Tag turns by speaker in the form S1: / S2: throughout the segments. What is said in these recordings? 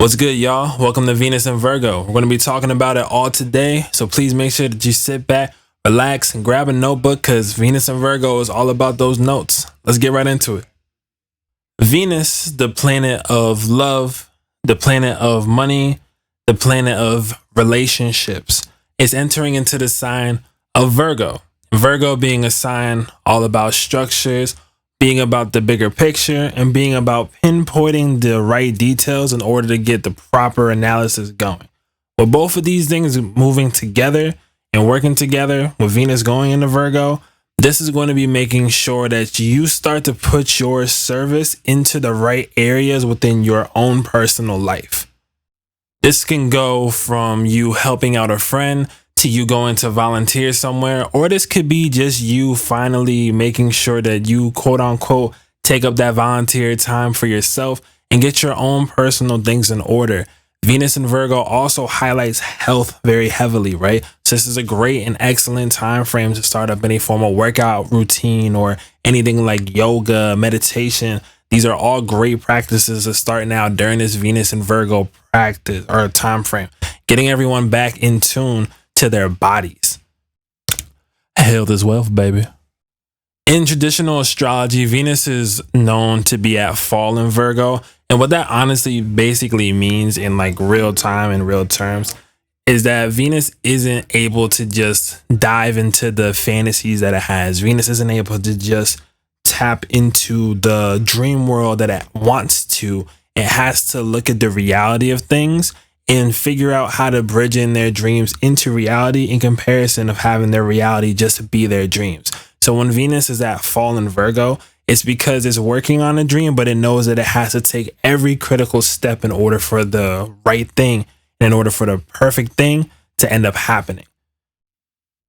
S1: What's good, y'all? Welcome to Venus and Virgo. We're going to be talking about it all today, so please make sure that you sit back, relax, and grab a notebook because Venus and Virgo is all about those notes. Let's get right into it. Venus, the planet of love, the planet of money, the planet of relationships, is entering into the sign of Virgo. Virgo being a sign all about structures, being about the bigger picture, and being about pinpointing the right details in order to get the proper analysis going. With both of these things moving together and working together, with Venus going into Virgo, this is going to be making sure that you start to put your service into the right areas within your own personal life. This can go from you helping out a friend to you going to volunteer somewhere, or this could be just you finally making sure that you quote unquote take up that volunteer time for yourself and get your own personal things in order. Venus in Virgo also highlights health very heavily, right? So this is a great and excellent time frame to start up any form of workout routine or anything like yoga, meditation. These are all great practices to start now during this Venus in Virgo practice or time frame, getting everyone back in tune to their bodies. Health is wealth, baby. In traditional astrology, Venus is known to be at fall in Virgo. And what that honestly basically means in like real time and real terms is that Venus isn't able to just dive into the fantasies that it has. Venus isn't able to just tap into the dream world that it wants to. It has to look at the reality of things and figure out how to bridge in their dreams into reality in comparison of having their reality just be their dreams. So when Venus is at fall in Virgo, it's because it's working on a dream, but it knows that it has to take every critical step in order for the right thing and in order for the perfect thing to end up happening.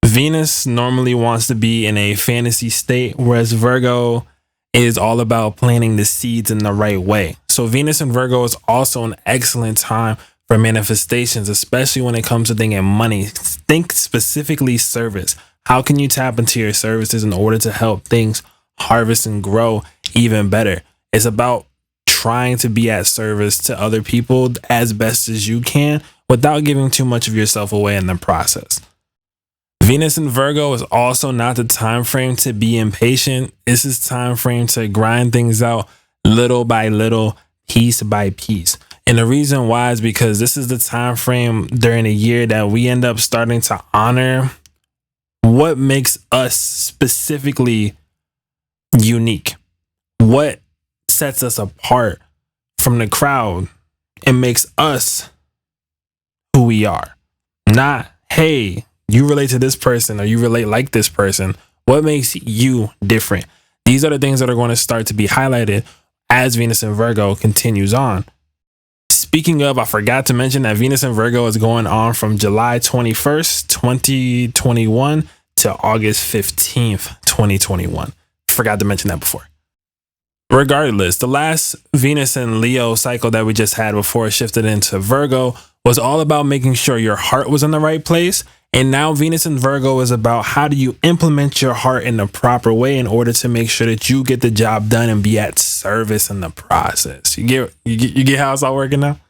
S1: Venus normally wants to be in a fantasy state, whereas Virgo is all about planting the seeds in the right way. So Venus in Virgo is also an excellent time for manifestations, especially when it comes to thinking money. Think specifically service. How can you tap into your services in order to help things harvest and grow even better? It's about trying to be at service to other people as best as you can without giving too much of yourself away in the process. Venus in Virgo is also not the time frame to be impatient. This is time frame to grind things out little by little, piece by piece. And the reason why is because this is the time frame during the year that we end up starting to honor what makes us specifically unique, what sets us apart from the crowd and makes us who we are. Not, hey, you relate to this person or you relate like this person. What makes you different? These are the things that are going to start to be highlighted as Venus in Virgo continues on. Speaking of, I forgot to mention that Venus in Virgo is going on from July 21st, 2021 to August 15th, 2021. Forgot to mention that before. Regardless, the last Venus and Leo cycle that we just had before it shifted into Virgo was all about making sure your heart was in the right place. And now Venus in Virgo is about how do you implement your heart in the proper way in order to make sure that you get the job done and be at service in the process. You get how it's all working now?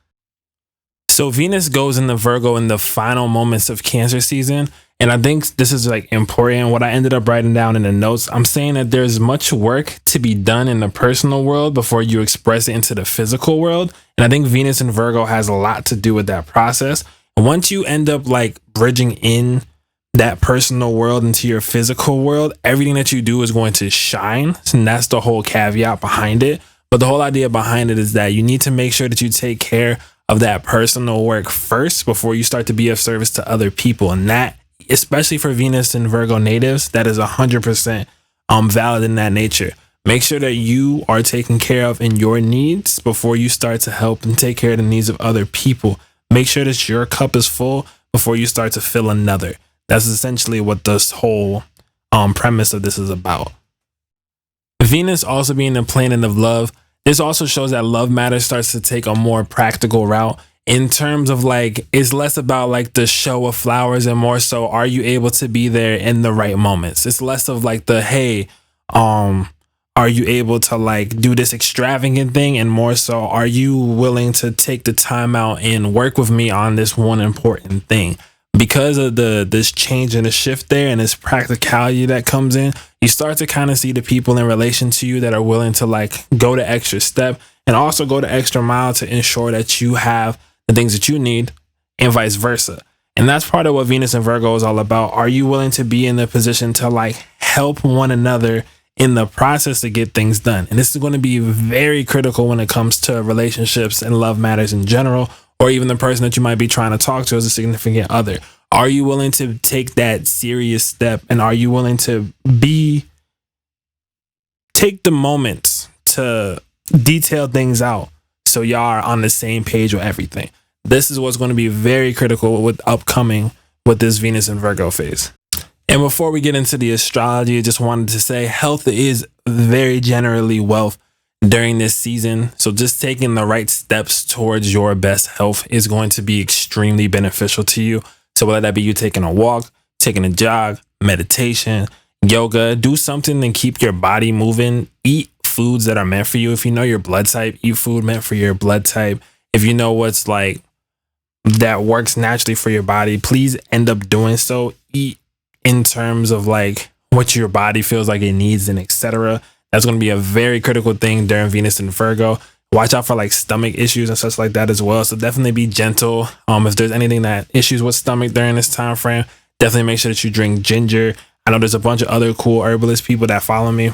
S1: So Venus goes into Virgo in the final moments of Cancer season. And I think this is like important. What I ended up writing down in the notes, I'm saying that there's much work to be done in the personal world before you express it into the physical world. And I think Venus in Virgo has a lot to do with that process. And once you end up like bridging in that personal world into your physical world, everything that you do is going to shine. And that's the whole caveat behind it. But the whole idea behind it is that you need to make sure that you take care of that personal work first before you start to be of service to other people. And that, especially for Venus and Virgo natives, that is 100% valid in that nature. Make sure that you are taken care of in your needs before you start to help and take care of the needs of other people. Make sure that your cup is full before you start to fill another. That's essentially what this whole premise of this is about. Venus also being the planet of love, this also shows that love matter starts to take a more practical route in terms of like, it's less about like the show of flowers and more so, are you able to be there in the right moments? It's less of like the, hey, Are you able to like do this extravagant thing? And more so, are you willing to take the time out and work with me on this one important thing? Because of this change and the shift there and this practicality that comes in, you start to kind of see the people in relation to you that are willing to like go the extra step and also go the extra mile to ensure that you have the things that you need, and vice versa. And that's part of what Venus and Virgo is all about. Are you willing to be in the position to like help one another in the process to get things done? And this is going to be very critical when it comes to relationships and love matters in general, or even the person that you might be trying to talk to as a significant other. Are you willing to take that serious step? And are you willing to take the moments to detail things out so y'all are on the same page with everything? This is what's going to be very critical with upcoming with this Venus and Virgo phase. And before we get into the astrology, I just wanted to say health is very generally wealth during this season. So just taking the right steps towards your best health is going to be extremely beneficial to you. So whether that be you taking a walk, taking a jog, meditation, yoga, do something and keep your body moving. Eat foods that are meant for you. If you know your blood type, eat food meant for your blood type. If you know what's like that works naturally for your body, please end up doing so. Eat in terms of like what your body feels like it needs and etc. That's going to be a very critical thing during Venus and Virgo. Watch out for like stomach issues and such like that as well. So definitely be gentle. If there's anything that issues with stomach during this time frame, definitely make sure that you drink ginger. I know there's a bunch of other cool herbalist people that follow me,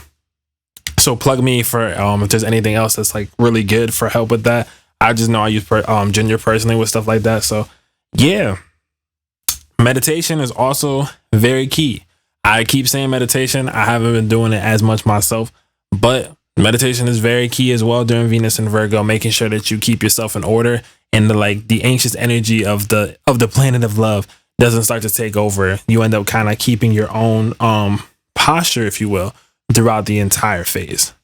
S1: so plug me for if there's anything else that's like really good for help with that. I just know I use ginger personally with stuff like that. So yeah, meditation is also very key. I keep saying meditation. I haven't been doing it as much myself, but meditation is very key as well during Venus and Virgo, making sure that you keep yourself in order and the anxious energy of the planet of love doesn't start to take over. You end up kind of keeping your own posture, if you will, throughout the entire phase.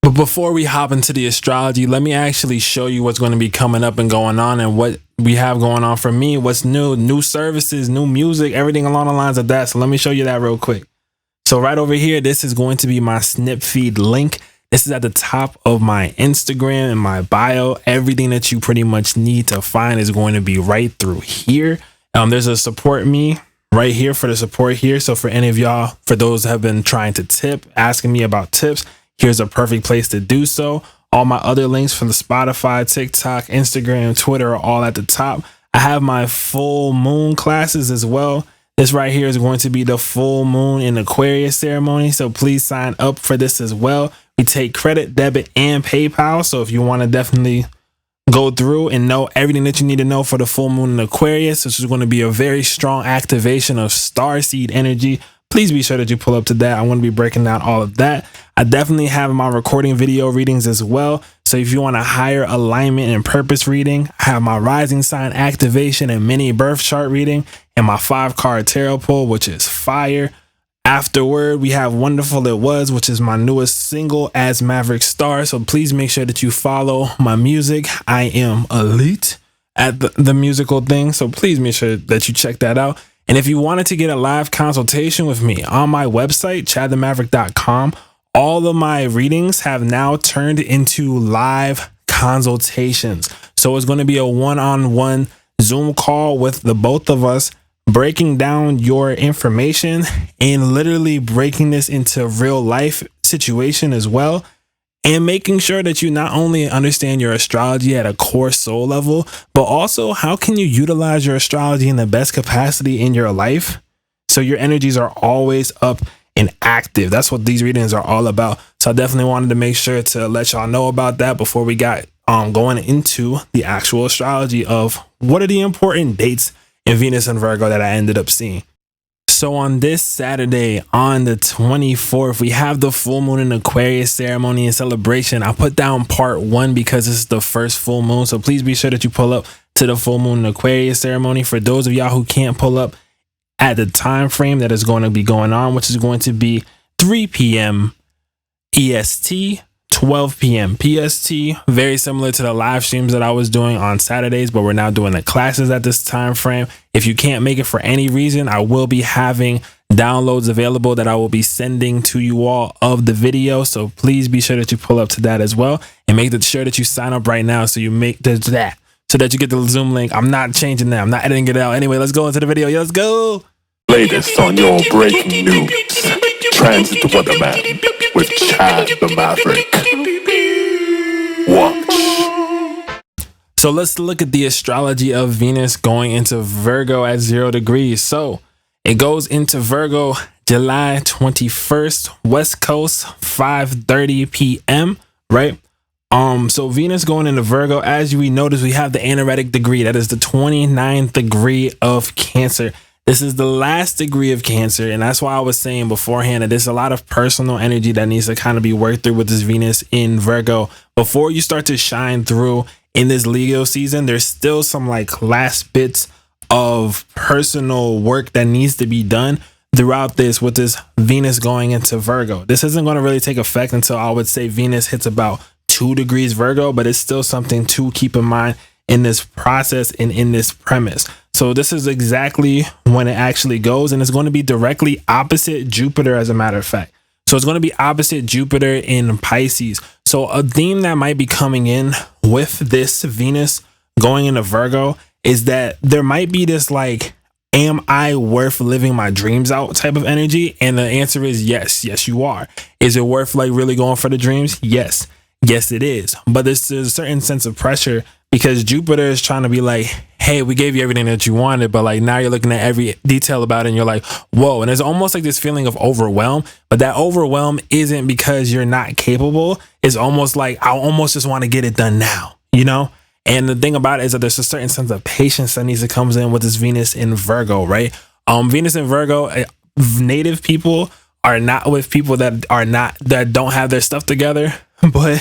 S1: But before we hop into the astrology, let me actually show you what's going to be coming up and going on and what we have going on for me, what's new services, new music, everything along the lines of that. So let me show you that real quick. So right over here, this is going to be my snip feed link. This is at the top of my Instagram and my bio. Everything that you pretty much need to find is going to be right through here. There's a support me right here for the support here. So for any of y'all, for those that have been trying to tip, asking me about tips, here's a perfect place to do so. All my other links from the Spotify, TikTok, Instagram, Twitter are all at the top. I have my full moon classes as well. This right here is going to be the full moon in Aquarius ceremony. So please sign up for this as well. We take credit, debit, and PayPal. So if you want to definitely go through and know everything that you need to know for the full moon in Aquarius, which is going to be a very strong activation of starseed energy, please be sure that you pull up to that. I want to be breaking down all of that. I definitely have my recording video readings as well. So if you want a higher alignment and purpose reading, I have my rising sign activation and mini birth chart reading and my 5-card tarot pull, which is fire. Afterward, we have Wonderful It Was, which is my newest single as Maverick star. So please make sure that you follow my music. I am elite at the musical thing. So please make sure that you check that out. And if you wanted to get a live consultation with me on my website, chadthemaverick.com, all of my readings have now turned into live consultations. So it's going to be a one-on-one Zoom call with the both of us, breaking down your information and literally breaking this into real life situation as well. And making sure that you not only understand your astrology at a core soul level, but also how can you utilize your astrology in the best capacity in your life so your energies are always up and active. That's what these readings are all about. So I definitely wanted to make sure to let y'all know about that before we got going into the actual astrology of what are the important dates in Venus and Virgo that I ended up seeing. So on this Saturday, on the 24th, we have the full moon in Aquarius ceremony and celebration. I put down part 1 because this is the first full moon. So please be sure that you pull up to the full moon in Aquarius ceremony. For those of y'all who can't pull up at the time frame that is going to be going on, which is going to be 3 p.m. EST, 12 p.m. PST, very similar to the live streams that I was doing on Saturdays, but we're now doing the classes at this time frame. If you can't make it for any reason, I will be having downloads available that I will be sending to you all of the video. So please be sure that you pull up to that as well, and make sure that you sign up right now so you make that so that you get the Zoom link. I'm not changing that. I'm not editing it out. Anyway, let's go into the video. Let's go.
S2: Latest on your breaking news. Transit Weatherman with Chad the Maverick. Watch.
S1: So let's look at the astrology of Venus going into Virgo at 0 degrees. So it goes into Virgo July 21st, West Coast, 5:30 p.m., right? So Venus going into Virgo, as we notice, we have the Anaretic Degree. That is the 29th degree of Cancer. This is the last degree of Cancer, and that's why I was saying beforehand that there's a lot of personal energy that needs to kind of be worked through with this Venus in Virgo. Before you start to shine through in this Leo season, there's still some like last bits of personal work that needs to be done throughout this with this Venus going into Virgo. This isn't going to really take effect until I would say Venus hits about 2 degrees Virgo, but it's still something to keep in mind in this process and in this premise. So this is exactly when it actually goes, and it's going to be directly opposite Jupiter, as a matter of fact. So it's going to be opposite Jupiter in Pisces. So a theme that might be coming in with this Venus going into Virgo is that there might be this like, am I worth living my dreams out type of energy? And the answer is yes. Yes, you are. Is it worth like really going for the dreams? Yes. Yes, it is. But there's a certain sense of pressure because Jupiter is trying to be like, hey, we gave you everything that you wanted, but like now you're looking at every detail about it and you're like, whoa. And there's almost like this feeling of overwhelm, but that overwhelm isn't because you're not capable. It's almost like, I almost just want to get it done now, you know? And the thing about it is that there's a certain sense of patience that needs to come in with this Venus in Virgo, right? Venus in Virgo, native people are not with people that don't have their stuff together. But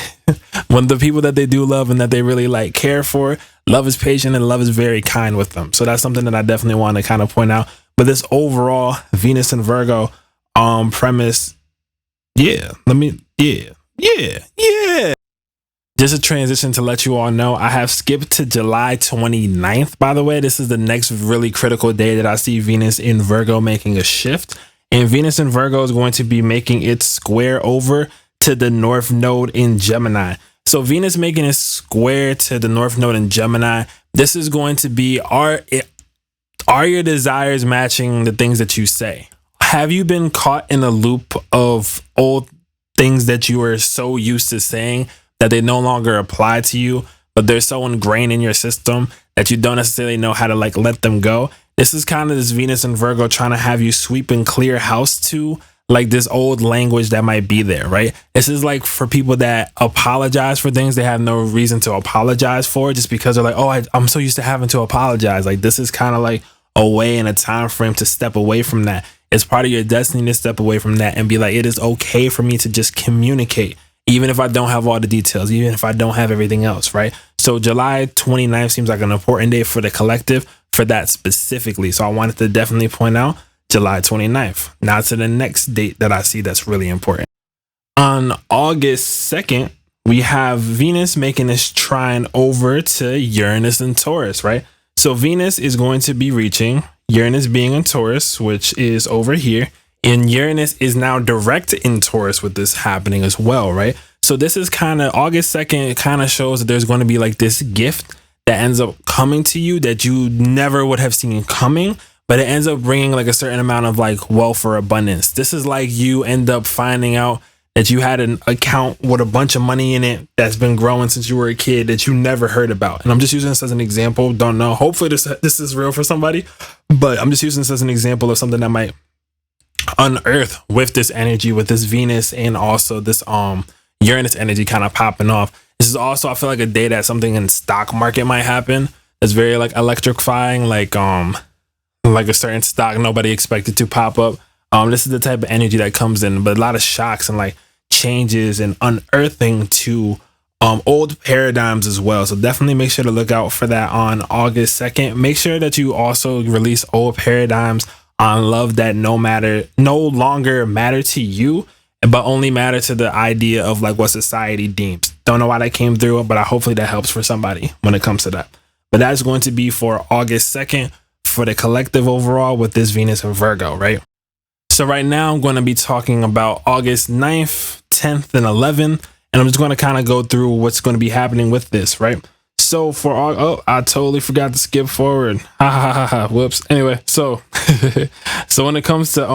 S1: when the people that they do love and that they really like care for, love is patient and love is very kind with them. So that's something that I definitely want to kind of point out. But this overall Venus and Virgo premise, Just a transition to let you all know, I have skipped to July 29th, by the way. This is the next really critical day that I see Venus in Virgo making a shift. And Venus in Virgo is going to be making its square over to the North Node in Gemini. So Venus making a square to the North Node in Gemini. This is going to be, are your desires matching the things that you say? Have you been caught in a loop of old things that you are so used to saying that they no longer apply to you, but they're so ingrained in your system that you don't necessarily know how to like let them go? This is kind of this Venus and Virgo trying to have you sweep and clear house to like this old language that might be there, right? This is like for people that apologize for things they have no reason to apologize for, just because they're like, oh, I'm so used to having to apologize. Like this is kind of like a way and a time frame to step away from that. It's part of your destiny to step away from that and be like, it is okay for me to just communicate, even if I don't have all the details, even if I don't have everything else, right? So July 29th seems like an important day for the collective for that specifically. So I wanted to definitely point out July 29th. Now to the next date that I see that's really important. On August 2nd, we have Venus making this trine over to Uranus and Taurus, right? So Venus is going to be reaching Uranus being in Taurus, which is over here. And Uranus is now direct in Taurus with this happening as well, right? So this is kind of August 2nd. It kind of shows that there's going to be like this gift that ends up coming to you that you never would have seen coming, but it ends up bringing like a certain amount of like wealth or abundance. This is like you end up finding out that you had an account with a bunch of money in it that's been growing since you were a kid that you never heard about. And I'm just using this as an example. Don't know. Hopefully this is real for somebody, but I'm just using this as an example of something that might unearth with this energy, with this Venus and also this Uranus energy kind of popping off. This is also, I feel like, a day that something in stock market might happen. It's very like electrifying, like a certain stock nobody expected to pop up. This is the type of energy that comes in, but a lot of shocks and like changes and unearthing to old paradigms as well. So definitely make sure to look out for that on August 2nd. Make sure that you also release old paradigms on love that no longer matter to you, but only matter to the idea of like what society deems. Don't know why that came through, but hopefully that helps for somebody when it comes to that. But that's going to be for August 2nd for the collective overall with this Venus and Virgo, right? So right now I'm going to be talking about August 9th, 10th, and 11th. And I'm just going to kind of go through what's going to be happening with this, right? So for I totally forgot to skip forward. Ha ha ha ha. Whoops. Anyway, so so when it comes to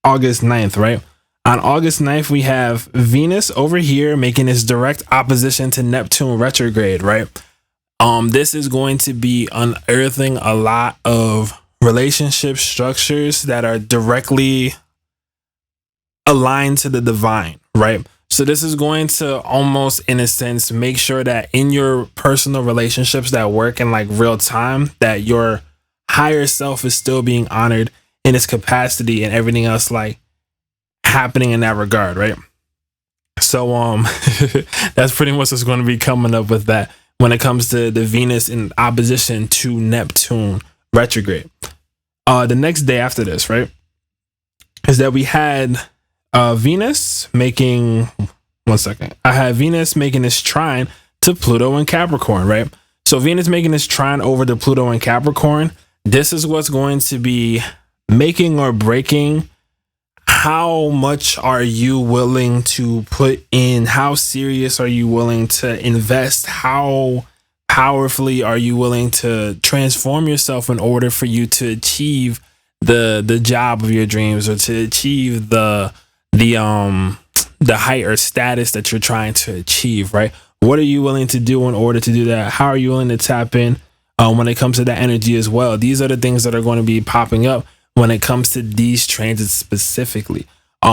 S1: August 9th, right? On August 9th, we have Venus over here making its direct opposition to Neptune retrograde, right? This is going to be unearthing a lot of relationship structures that are directly aligned to the divine, right? So this is going to almost, in a sense, make sure that in your personal relationships that work in like real time, that your higher self is still being honored in its capacity and everything else like happening in that regard, right? So that's pretty much what's going to be coming up with that when it comes to the Venus in opposition to Neptune retrograde. The next day after this, right, is that we had Venus making, one second, I had Venus making this trine to Pluto and Capricorn, right? So Venus making this trine over to Pluto and Capricorn. This is what's going to be making or breaking. How much are you willing to put in? How serious are you willing to invest? How powerfully are you willing to transform yourself in order for you to achieve the job of your dreams, or to achieve the height or status that you're trying to achieve, right? What are you willing to do in order to do that? How are you willing to tap in when it comes to that energy as well? These are the things that are going to be popping up when it comes to these transits specifically.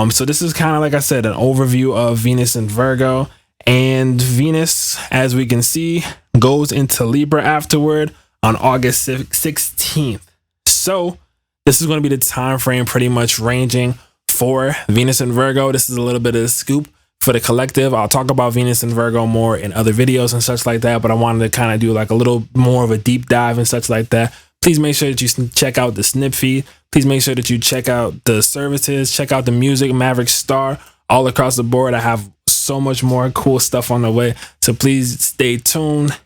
S1: So this is kind of, like I said, an overview of Venus and Virgo. And Venus, as we can see, goes into Libra afterward on August 16th. So this is going to be the time frame pretty much ranging for Venus and Virgo. This is a little bit of a scoop for the collective. I'll talk about Venus and Virgo more in other videos and such like that, but I wanted to kind of do like a little more of a deep dive and such like that. Please make sure that you check out the snip feed. Please make sure that you check out the services, check out the music, Maverick Star, all across the board. I have so much more cool stuff on the way. So please stay tuned,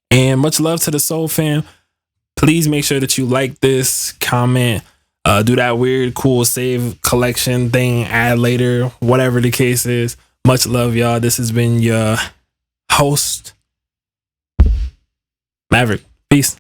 S1: and much love to the Soul Fam. Please make sure that you like this, comment, do that weird, cool save collection thing, add later, whatever the case is. Much love, y'all. This has been your host, Maverick. Peace.